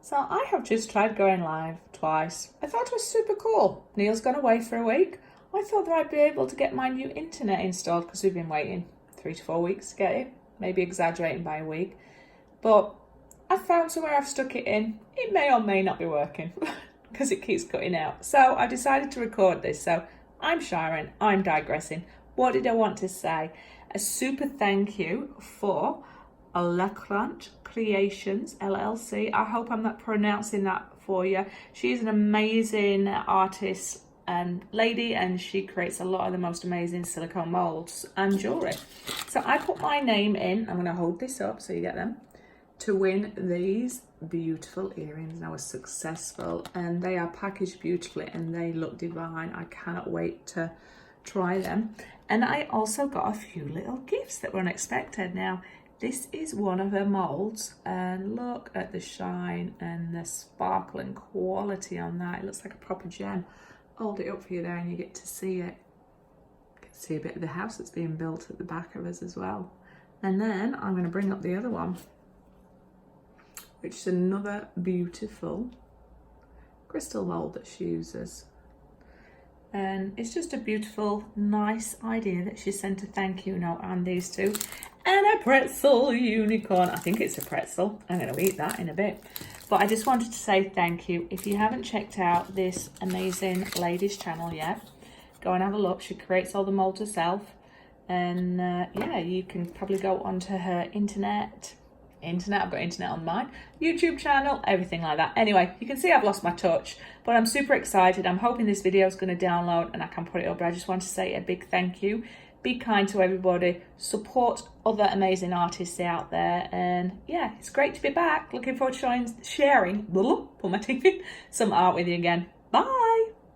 So I have just tried going live twice. I thought it was super cool. Neil's gone away for a week. I thought that I'd be able to get my new internet installed because we've been waiting 3 to 4 weeks to get it. Maybe exaggerating by a week. But I found somewhere I've stuck it in. It may or may not be working because it keeps cutting out. So I decided to record this. So I'm Sharon, I'm digressing. What did I want to say? A super thank you for Kranch Creations LLC. I hope I'm not pronouncing that for you. She's an amazing artist and lady, and she creates a lot of the most amazing silicone molds and jewelry. So I put my name in. I'm going to hold this up so you get them, to win these beautiful earrings. And I was successful, and they are packaged beautifully and they look divine. I cannot wait to try them. And I also got a few little gifts that were unexpected. Now, this is one of her molds, and look at the shine and the sparkle and quality on that. It looks like a proper gem. Hold it up for you there and you get to see it. You can see a bit of the house that's being built at the back of us as well. And then I'm going to bring up the other one, which is another beautiful crystal mold that she uses. And it's just a beautiful, nice idea that she sent a thank you note on these two. And a pretzel unicorn. I think it's a pretzel. I'm going to eat that in a bit. But I just wanted to say thank you. If you haven't checked out this amazing lady's channel yet, go and have a look. She creates all the molds herself. And yeah, you can probably go onto her internet. I've got internet on mine, YouTube channel, everything like that. Anyway, you can see I've lost my touch, but I'm super excited. I'm hoping this video is going to download and I can put it up. But I just want to say a big thank you. Be kind to everybody. Support other amazing artists out there. And yeah, it's great to be back. Looking forward to sharing, put my teeth in, some art with you again. Bye.